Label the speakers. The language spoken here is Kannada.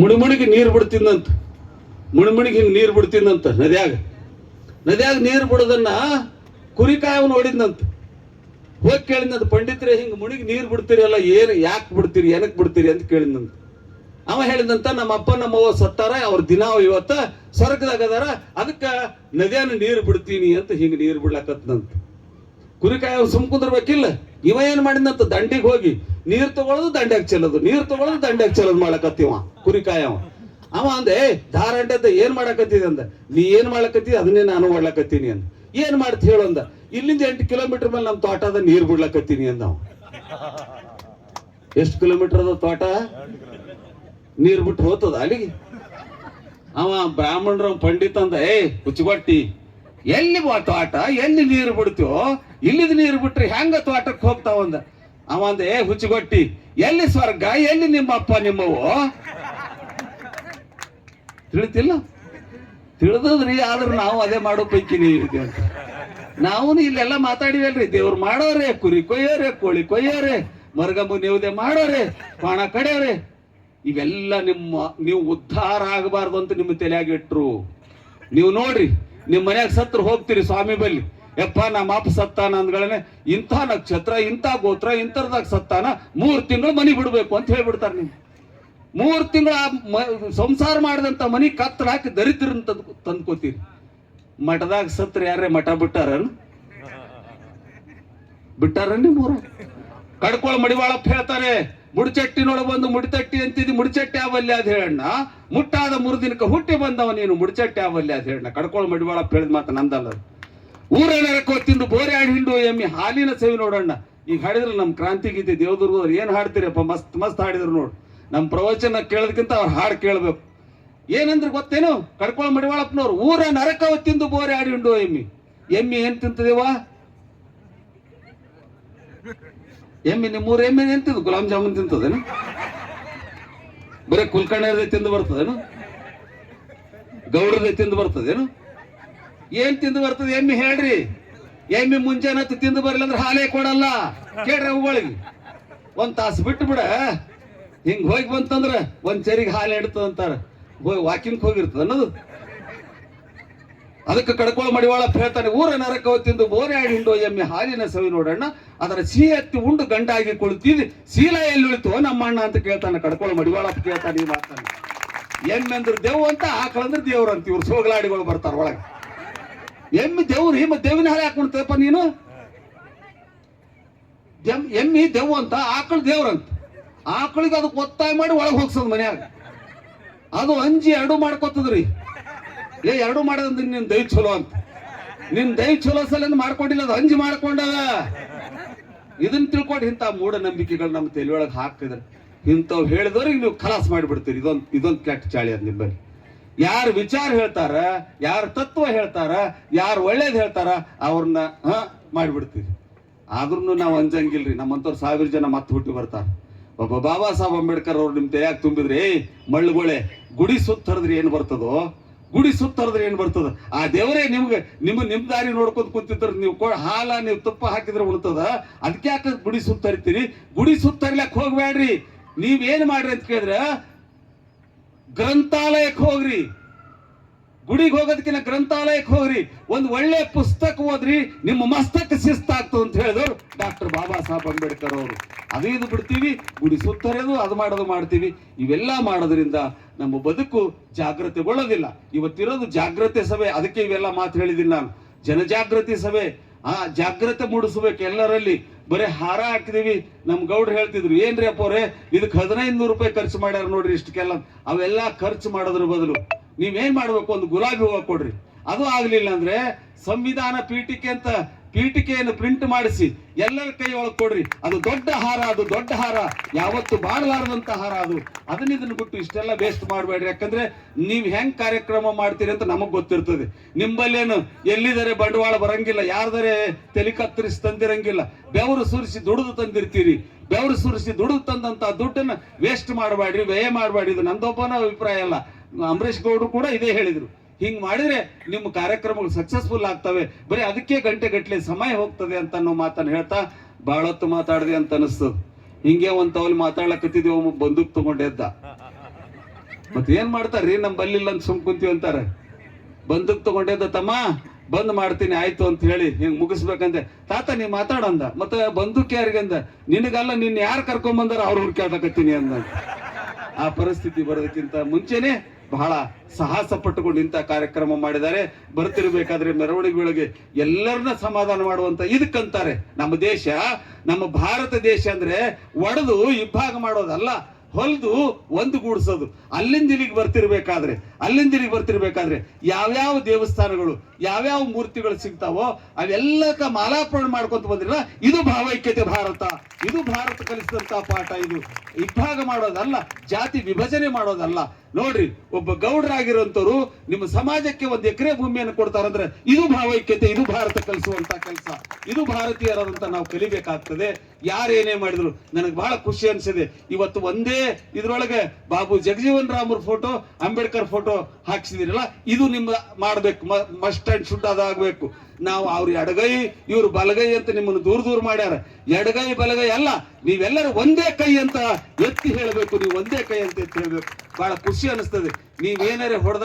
Speaker 1: ಮುಣಿಮುಣಿಗೆ ನೀರು ಬಿಡ್ತಿದ್ದಂತ, ಮುಣಿಮುಣಿಗೆ ಹಿಂಗೆ ನೀರು ಬಿಡ್ತಿದ್ದಂತ ನದಿಯಾಗ ನೀರು ಬಿಡೋದನ್ನ ಕುರಿ ಕಾಯವ್ ನೋಡಿದ್ನಂತ. ಹೋಗಿ ಕೇಳಿದಂತ, ಪಂಡಿತ್ರೆ ಹಿಂಗೆ ಮುಣಿಗೆ ನೀರು ಬಿಡ್ತೀರಿ ಅಲ್ಲ, ಏನು ಯಾಕೆ ಬಿಡ್ತೀರಿ, ಏನಕ್ಕೆ ಬಿಡ್ತೀರಿ ಅಂತ ಕೇಳಿದಂತ. ಅವ ಹೇಳಿದಂತ, ನಮ್ಮ ಅಪ್ಪ ನಮ್ಮವ್ವ ಸತ್ತಾರ, ಅವ್ರ ದಿನ ಇವತ್ತ ಸ್ವರ್ಗದಾಗ ಅದಾರ, ಅದಕ್ಕೆ ನದಿಯನ್ನು ನೀರು ಬಿಡ್ತೀನಿ ಅಂತ ಹಿಂಗೆ ನೀರು ಬಿಡ್ಲಾಕತ್ತಂತ. ಕುರಿಕಾಯ ಸುಮ್ ಕುಂದಿರ್ಬೇಕಿಲ್ಲ. ಇವ ಏನ್ ಮಾಡಿದಂತ, ದಂಡಿಗೆ ಹೋಗಿ ನೀರು ತಗೊಳ್ಳೋದು ದಂಡ್ಯಾಗ ಚೆಲ್ಲೋದು, ನೀರು ತಗೊಳ್ಳೋದು ದಂಡ್ಯಾಗ ಚೆಲ್ಲೋದು ಮಾಡಕತ್ತಿವ ಕುರಿಕಾಯವ. ಅವ ಅಂದೆ, ಧಾರಂಟದ ಏನ್ ಮಾಡಕತ್ತಿದ ಅಂದ. ನೀ ಏನ್ ಮಾಡ್ಲಕತ್ತಿ ಅದನ್ನೇ ನಾನು ಮಾಡ್ಲಕತ್ತೀನಿ ಅಂದ. ಏನ್ ಮಾಡ್ತಿ ಹೇಳು ಅಂದ. ಇಲ್ಲಿಂದ 8 ಕಿಲೋಮೀಟರ್ ಮೇಲೆ ನಮ್ಮ ತೋಟದ ನೀರು ಬಿಡ್ಲಕತ್ತೀನಿ ಅಂದ. ಅವ ಎಷ್ಟು ಕಿಲೋಮೀಟರ್ ಅದ ತೋಟ, ನೀರ್ ಬಿಟ್ಟು ಹೋಗ್ತದ ಅಲ್ಲಿಗೆ. ಅವ ಬ್ರಾಹ್ಮಣರ ಪಂಡಿತ ಅಂದ, ಹುಚ್ಚುಗೊಟ್ಟಿ, ಎಲ್ಲಿ ತೋಟ, ಎಲ್ಲಿ ನೀರು ಬಿಡ್ತೀವೋ, ಇಲ್ಲಿದ ನೀರು ಬಿಟ್ರಿ ಹೆಂಗ ತೋಟಕ್ಕೆ ಹೋಗ್ತಾವಂದ. ಅವ ಅಂದ, ಹುಚ್ಚುಗೊಟ್ಟಿ, ಎಲ್ಲಿ ಸ್ವರ್ಗ, ಎಲ್ಲಿ ನಿಮ್ಮ ಅಪ್ಪ ನಿಮ್ಮವು, ತಿಳಿತಿಲ್ಲ. ತಿಳಿದ್ರಿ, ಆದ್ರೂ ನಾವು ಅದೇ ಮಾಡೋ ಪೈಕಿ ನೀವಿದೆ ಅಂತ. ನಾವು ಇಲ್ಲೆಲ್ಲ ಮಾತಾಡಿವಲ್ರಿ, ದೇವ್ರು ಮಾಡೋರೆ, ಕುರಿ ಕೊಯ್ಯೋರೆ, ಕೋಳಿ ಕೊಯ್ಯೋರೆ, ಮರಗಂಬು ನೇವುದೆ ಮಾಡೋರೆ, ಪಾಣ ಕಡೆಯವ್ರೆ. ಇವೆಲ್ಲ ನೀವು ಉದ್ಧಾರ ಆಗಬಾರ್ದು ಅಂತ ನಿಮ್ಮ ತಲೆಯಾಗಿಟ್ರು. ನೀವು ನೋಡ್ರಿ, ನಿಮ್ ಮನ್ಯಾಗ ಸತ್ರ ಹೋಗ್ತೀರಿ ಸ್ವಾಮಿ ಬಲ್ಲಿ, ಯಪ್ಪ ನಮ್ಮ ಅಪ್ಪ ಸತ್ತಾನ ಅಂದ್ಗಳೇ, ಇಂಥ ನಕ್ಷತ್ರ, ಇಂಥ ಗೋತ್ರ, ಇಂಥರ್ದಾಗ ಸತ್ತಾನ, 3 ತಿಂಗಳು ಮನಿ ಬಿಡ್ಬೇಕು ಅಂತ ಹೇಳ್ಬಿಡ್ತಾರ. ನೀವು 3 ತಿಂಗಳು ಸಂಸಾರ ಮಾಡಿದಂತ ಮನಿ ಕತ್ತಲ ಹಾಕಿ ದರಿದ್ರ ತಂದ್ಕೋತೀರಿ. ಮಠದಾಗ ಸತ್ರ ಯಾರೇ ಮಠ ಬಿಟ್ಟಾರ ನಿಮ್ಮೂರ. ಕಡ್ಕೊಳ ಮಡಿವಾಳಪ್ಪ ಹೇಳ್ತಾರೆ, ಮುಡಿಚಟ್ಟಿನೊಳಗೆ ಬಂದು ಮುಡಿತಟ್ಟಿ ಅಂತಿದ್ದಿ, ಮುಡಿಚಟ್ಟಿ ಆವಲ್ಯ ಅದ್ ಹೇಳಣ್ಣ, ಮುಟ್ಟಾದ 3 ದಿನಕ್ಕೆ ಹುಟ್ಟಿ ಬಂದವ ನೀನು, ಮುಡಿಚಟ್ಟಿ ಆವಲ್ಯ ಅದ್ ಹೇಳಣ್ಣ. ಕಡ್ಕೊಳ ಮಡಿವಾಳಪ್ಪ ಹೇಳಿದ ಮಾತು ನಂದಲ್ಲ. ಊರನರಕ್ಕೋ ತಿಂದು ಬೋರೆ ಆಡಿ ಹಿಂಡು ಎಮ್ಮಿ ಹಾಲಿನ ಸೇವಿ ನೋಡಣ್ಣ. ಈಗ ಹಾಡಿದ್ರು ನಮ್ ಕ್ರಾಂತಿ ಗೀತೆ ದೇವದುರ್ಗದವ್ರು ಏನ್ ಹಾಡ್ತೀರಪ್ಪ, ಮಸ್ತ್ ಹಾಡಿದ್ರು ನೋಡು. ನಮ್ ಪ್ರವಚನ ಕೇಳೋದಕ್ಕಿಂತ ಅವ್ರ ಹಾಡು ಕೇಳ್ಬೇಕು. ಏನಂದ್ರೆ ಗೊತ್ತೇನು, ಕಡ್ಕೊಳ ಮಡಿವಾಳಪ್ಪನವ್ರು, ಊರ ನರಕವ ತಿಂದು ಬೋರೆ ಆಡಿ ಹಿಂಡು ಎಮ್ಮಿ ಏನ್ ತಿಂತದೇವಾ, ಎಮ್ಮಿ ನಿಮ್ಮೂರ ಎಮ್ಮಿ ಏನ್ ತಿಂದು ಗುಲಾಬ್ ಜಾಮೂನ್ ತಿಂತದೇನು, ಬರೀ ಕುಲ್ಕರ್ಣದೇ ತಿಂದು ಬರ್ತದೇನು, ಗೌಡ್ರದೇ ತಿಂದು ಬರ್ತದೇನು, ಏನ್ ತಿಂದು ಬರ್ತದೆ ಎಮ್ಮಿ ಹೇಳ್ರಿ. ಎಮ್ಮಿ ಮುಂಜಾನೆ ತಿಂದು ಬರಲಿಲ್ಲ ಅಂದ್ರೆ ಹಾಲೇ ಕೊಡಲ್ಲ. ಕೇಳ್ರಿ ಅವುಗಳಿಗೆ, 1 ತಾಸು ಬಿಟ್ಟು ಬಿಡ, ಹಿಂಗ್ ಹೋಗಿ ಬಂತಂದ್ರ 1 ಚರಿಗೆ ಹಾಲು ಇಡ್ತದಂತಾರ, ವಾಕಿಂಗ್ ಹೋಗಿರ್ತದ ಅನ್ನೋದು. ಅದಕ್ಕೆ ಕಡ್ಕೊಳ ಮಡಿವಾಳಪ್ಪ ಹೇಳ್ತಾನೆ, ಊರ ನರಕವ ತಿಂದು ಬೋರೆ ಆಡಿ ಹಿಂಡು ಎಮ್ಮೆ ಹಾಲಿನ ಸವಿ ನೋಡಣ್ಣ, ಅದರ ಸಿಹಿ ಹತ್ತಿ ಉಂಡು ಗಂಟಾಗಿ ಕುಳಿತಿದ್ವಿ, ಶೀಲ ಎಲ್ಲಿ ಉಳಿತು ನಮ್ಮ ಅಣ್ಣ ಅಂತ ಕೇಳ್ತಾನೆ. ಕಡ್ಕೊಳ ಮಡಿವಾಳಪ್ಪ ಕೇಳ್ತಾನೆ ಈ ಮಾತಾನೆ. ಎಮ್ಮೆ ಅಂದ್ರೆ ದೇವ್ ಅಂತ, ಆಕಳಂದ್ರೆ ದೇವ್ರ ಅಂತ. ಇವ್ರು ಸೋಗಲಾಡಿಗಳು ಬರ್ತಾರ ಒಳಗೆ. ಎಮ್ಮಿ ದೇವ್ರಿ, ಮತ್ತೆ ದೇವಿನ ಹಾಲೆ ಹಾಕೊಂಡ್ತಪ್ಪ ನೀನು. ಎಮ್ಮಿ ದೇವ್ ಅಂತ, ಆಕಳ ದೇವ್ರಂತ. ಆಕಳಿಗೆ ಅದಕ್ಕೆ ಒತ್ತಾಯ ಮಾಡಿ ಒಳಗೆ ಹೋಗ್ಸದ್ ಮನ್ಯಾಗ. ಅದು ಅಂಜಿ 2 ಮಾಡ್ಕೊತದ್ರಿ. 2 ಮಾಡೋದಂದ್ರೆ ನಿನ್ ದೈ ಚಲೋ ಅಂತ. ನಿನ್ ದೈ ಚಲೋ ಸಲ ಮಾಡ್ಕೊಂಡಿಲ್ಲ, ಅದು ಅಂಜಿ ಮಾಡ್ಕೊಂಡದ. ಇದನ್ನ ತಿಳ್ಕೊಂಡು ಇಂಥ ಮೂಢನಂಬಿಕೆಗಳು ನಮ್ಮ ತಲೆಯೊಳಗೆ ಹಾಕ್ತಿದ್ರೆ, ಇಂಥವ್ ಹೇಳಿದವ್ರಿಗೆ ನೀವು ಖಲಾಸ್ ಮಾಡಿಬಿಡ್ತೀರಿ. ಇದೊಂದು ಕೆಟ್ಟ ಚಾಳಿ ಅದ್ ನಿಮ್ಮಲ್ಲಿ. ಯಾರು ವಿಚಾರ ಹೇಳ್ತಾರ, ಯಾರು ತತ್ವ ಹೇಳ್ತಾರ, ಯಾರು ಒಳ್ಳೇದ್ ಹೇಳ್ತಾರ, ಅವ್ರನ್ನ ಮಾಡಿಬಿಡ್ತೀವಿ. ಆದ್ರೂ ನಾವು ಅಂಜಂಗಿಲ್ರಿ. ನಮ್ಮಂತವ್ರು 1000 ಜನ ಮತ್ತೆ ಹುಟ್ಟಿ ಬರ್ತಾರ. ಒಬ್ಬ ಬಾಬಾ ಸಾಹೇಬ್ ಅಂಬೇಡ್ಕರ್ ಅವ್ರು ನಿಮ್ ತಲೆಯಾಗ ತುಂಬಿದ್ರಿ, ಮಳ್ಳುಗೊಳೆ ಗುಡಿ ಸುತ್ತರದ್ರಿ ಏನ್ ಬರ್ತದೋ, ಗುಡಿ ಸುತ್ತರದ್ರೆ ಏನ್ ಬರ್ತದ. ಆ ದೇವರೇ ನಿಮ್ ದಾರಿ ನೋಡ್ಕೊಂಡ್ ಕುಂತಿದ್ರ, ನೀವು ಹಾಲ ನೀವು ತುಪ್ಪ ಹಾಕಿದ್ರೆ ಉಣ್ತದ. ಅದಕ್ಕೆ ಯಾಕೆ ಗುಡಿ ಸುತ್ತರಿತೀರಿ? ಗುಡಿ ಸುತ್ತರ್ಲಕ್ ಹೋಗ್ಬೇಡ್ರಿ. ನೀವೇನ್ ಮಾಡ್ರಿ ಅಂತ ಕೇಳಿದ್ರೆ, ಗ್ರಂಥಾಲಯಕ್ಕೆ ಹೋಗ್ರಿ. ಗುಡಿಗೆ ಹೋಗೋದಕ್ಕಿಂತ ಗ್ರಂಥಾಲಯಕ್ಕೆ ಹೋಗ್ರಿ. ಒಂದು ಒಳ್ಳೆ ಪುಸ್ತಕ ಓದ್ರಿ, ನಿಮ್ಮ ಮಸ್ತಕ ಶಿಸ್ತಾಗ್ತದೆ ಅಂತ ಹೇಳಿದವರು ಡಾಕ್ಟರ್ ಬಾಬಾ ಸಾಹೇಬ್ ಅಂಬೇಡ್ಕರ್ ಅವರು. ಅದು ಇದು ಬಿಡ್ತೀವಿ, ಗುಡಿ ಸುತ್ತರೆದು ಅದು ಮಾಡೋದು ಮಾಡ್ತೀವಿ. ಇವೆಲ್ಲ ಮಾಡೋದ್ರಿಂದ ನಮ್ಮ ಬದುಕು ಜಾಗೃತಿಗೊಳ್ಳೋದಿಲ್ಲ. ಇವತ್ತಿರೋದು ಜಾಗೃತಿ ಸಭೆ, ಅದಕ್ಕೆ ಇವೆಲ್ಲ ಮಾತು ಹೇಳಿದ್ದೀನಿ ನಾನು. ಜನಜಾಗೃತಿ ಸಭೆ. ಜಾಗೃತಿ ಮೂಡಿಸ್ಬೇಕು ಎಲ್ಲರಲ್ಲಿ. ಬರೀ ಹಾರ ಹಾಕಿದೀವಿ. ನಮ್ ಗೌಡ್ರು ಹೇಳ್ತಿದ್ರು, ಏನ್ರಿ ಅಪ್ಪವ್ರೆ ಇದಕ್ಕೆ 1500 ರೂಪಾಯಿ ಖರ್ಚು ಮಾಡ್ಯಾರ ನೋಡ್ರಿ ಇಷ್ಟಕ್ಕೆಲ್ಲ. ಅವೆಲ್ಲ ಖರ್ಚು ಮಾಡೋದ್ರ ಬದಲು ನೀವೇನ್ ಮಾಡ್ಬೇಕು, ಒಂದು ಗುಲಾಬಿ ಹೂವ ಕೊಡ್ರಿ. ಅದು ಆಗ್ಲಿಲ್ಲ ಅಂದ್ರೆ ಸಂವಿಧಾನ ಪೀಠಿಕೆಯನ್ನು ಪ್ರಿಂಟ್ ಮಾಡಿಸಿ ಎಲ್ಲರ ಕೈ ಒಳಗೆ ಕೊಡ್ರಿ. ಅದು ದೊಡ್ಡ ಹಾರ, ಅದು ದೊಡ್ಡ ಹಾರ, ಯಾವತ್ತು ಬಾಳಲಾರದಂತ ಹಾರ ಅದು. ಇದನ್ನ ಬಿಟ್ಟು ಇಷ್ಟೆಲ್ಲ ವೇಸ್ಟ್ ಮಾಡಬೇಡ್ರಿ. ಯಾಕಂದ್ರೆ ನೀವ್ ಹೆಂಗ್ ಕಾರ್ಯಕ್ರಮ ಮಾಡ್ತೀರಿ ಅಂತ ನಮಗ್ ಗೊತ್ತಿರ್ತದೆ. ನಿಂಬಲ್ಲೇನು ಎಲ್ಲಿದರೆ ಬಂಡವಾಳ ಬರಂಗಿಲ್ಲ, ಯಾರ್ದರೆ ತಲೆ ಕತ್ತರಿಸಿ ತಂದಿರಂಗಿಲ್ಲ. ಬೆವರು ಸುರಿಸಿ ದುಡಿದು ತಂದಿರ್ತೀರಿ. ಬೆವರು ಸುರಿಸಿ ದುಡಿದು ತಂದಂತ ದುಡ್ಡನ್ನ ವೇಸ್ಟ್ ಮಾಡಬೇಡ್ರಿ, ವ್ಯಯ ಮಾಡಬೇಡ್ರಿ. ಇದು ನಂದೊಬ್ಬನ ಅಭಿಪ್ರಾಯ ಅಲ್ಲ, ಅಂಬರೀಶ್ ಗೌಡ್ರು ಕೂಡ ಇದೇ ಹೇಳಿದ್ರು. ಹಿಂಗ್ ಮಾಡಿದ್ರೆ ನಿಮ್ಮ ಕಾರ್ಯಕ್ರಮಗಳು ಸಕ್ಸಸ್ಫುಲ್ ಆಗ್ತವೆ. ಬರೀ ಅದಕ್ಕೆ ಗಂಟೆ ಸಮಯ ಹೋಗ್ತದೆ ಅಂತ ಅನ್ನೋ ಮಾತನ್ನ ಹೇಳ್ತಾ ಬಹಳ ಹೊತ್ತು ಮಾತಾಡಿದೆ ಅಂತ ಅನಿಸ್ತದ. ಹಿಂಗೆ ಒಂದ್ ತವಲ್ ಮಾತಾಡ್ಲಕತ್ತಿದ್ವಿ, ಬಂದೂಕ್ ತಗೊಂಡೆದ್ದ. ಮತ್ತೆ ಏನ್ ಮಾಡ್ತಾರ್ರಿ ನಮ್ ಬಲ್ಲಿಲ್ಲ ಅಂತ ಸುಮ್ ಕುಂತೀವಿ ಅಂತಾರೆ. ಬಂದಕ್ ತಗೊಂಡಿದ್ದ ತಮ್ಮ ಬಂದ್ ಮಾಡ್ತೀನಿ ಆಯ್ತು ಅಂತ ಹೇಳಿ ಹಿಂಗ್ ಮುಗಿಸ್ಬೇಕಂತೆ. ತಾತ ನೀ ಮಾತಾಡಂದ, ಮತ್ತೆ ಬಂದೂಕ್ ಯಾರಿಗಂದ, ನಿನಗಲ್ಲ ನಿನ್ನ ಯಾರು ಕರ್ಕೊಂಡ್ ಬಂದಾರ ಅವ್ರ ಹುಡ್ಕಾಡಕತ್ತೀನಿ ಅಂದ. ಆ ಪರಿಸ್ಥಿತಿ ಬರೋದಕ್ಕಿಂತ ಮುಂಚೆನೆ ಬಹಳ ಸಾಹಸ ಪಟ್ಟುಕೊಂಡು ಇಂಥ ಕಾರ್ಯಕ್ರಮ ಮಾಡಿದ್ದಾರೆ. ಬರ್ತಿರ್ಬೇಕಾದ್ರೆ ಮೆರವಣಿಗೆ ಎಲ್ಲರನ್ನ ಸಮಾಧಾನ ಮಾಡುವಂತ ಇದಕ್ಕಂತಾರೆ ನಮ್ಮ ದೇಶ, ನಮ್ಮ ಭಾರತ ದೇಶ ಅಂದ್ರೆ ಒಡೆದು ಇಬ್ಬಾಗ ಮಾಡೋದಲ್ಲ, ಹೊಲ್ದು ಒಂದು ಗೂಡ್ಸೋದು. ಅಲ್ಲಿಂದ ಇಲ್ಲಿಗೆ ಬರ್ತಿರ್ಬೇಕಾದ್ರೆ ಯಾವ್ಯಾವ ದೇವಸ್ಥಾನಗಳು ಯಾವ್ಯಾವ ಮೂರ್ತಿಗಳು ಸಿಗ್ತಾವೋ ಅವೆಲ್ಲಕ್ಕ ಮಾಲಾರ್ಪಣೆ ಮಾಡ್ಕೊಂತ ಬಂದಿರಲ್ಲ. ಇದು ಭಾವೈಕ್ಯತೆ ಭಾರತ, ಇದು ಭಾರತ ಕಲಿಸಿದಂತ ಪಾಠ. ಇದು ಇಬ್ಬಾಗ ಮಾಡೋದಲ್ಲ, ಜಾತಿ ವಿಭಜನೆ ಮಾಡೋದಲ್ಲ. ನೋಡ್ರಿ, ಒಬ್ಬ ಗೌಡರಾಗಿರುವಂತವ್ರು ನಿಮ್ಮ ಸಮಾಜಕ್ಕೆ 1 ಎಕರೆ ಭೂಮಿಯನ್ನು ಕೊಡ್ತಾರಂದ್ರೆ ಇದು ಭಾವೈಕ್ಯತೆ, ಇದು ಭಾರತ ಕಲಿಸುವಂತ ಕೆಲಸ, ಇದು ಭಾರತೀಯರಾದಂತ ನಾವು ಕಲಿಬೇಕಾಗ್ತದೆ. ಯಾರೇನೇ ಮಾಡಿದ್ರು ನನಗೆ ಬಹಳ ಖುಷಿ ಅನ್ಸಿದೆ. ಇವತ್ತು ಒಂದೇ ಇದ್ರೊಳಗೆ ಬಾಬು ಜಗಜೀವನ್ ರಾಮ್ರ ಫೋಟೋ, ಅಂಬೇಡ್ಕರ್ ಫೋಟೋ ಹಾಕ್ಸಿದಿರಲ್ಲ, ಇದು ನಿಮ್ಮ ಮಾಡ್ಬೇಕು, ಮಸ್ಟ್ ಅಂಡ್ ಶುಡ್ ಅದಾಗಬೇಕು. ನಾವು ಅವ್ರ ಎಡಗೈ ಇವ್ರು ಬಲಗೈ ಅಂತ ನಿಮ್ಮನ್ನು ದೂರ ಮಾಡ್ಯಾರ. ಎಡಗೈ ಬಲಗೈ ಅಲ್ಲ, ನೀವೆಲ್ಲರೂ ಒಂದೇ ಕೈ ಅಂತ ಎತ್ತಿ ಹೇಳಬೇಕು. ನೀವು ಒಂದೇ ಕೈ ಅಂತ ಎತ್ತಿ ಹೇಳ್ಬೇಕು. ಬಹಳ ಖುಷಿ ಅನಿಸ್ತದೆ. ನೀವೇನಾರೇ ಹೊಡೆದ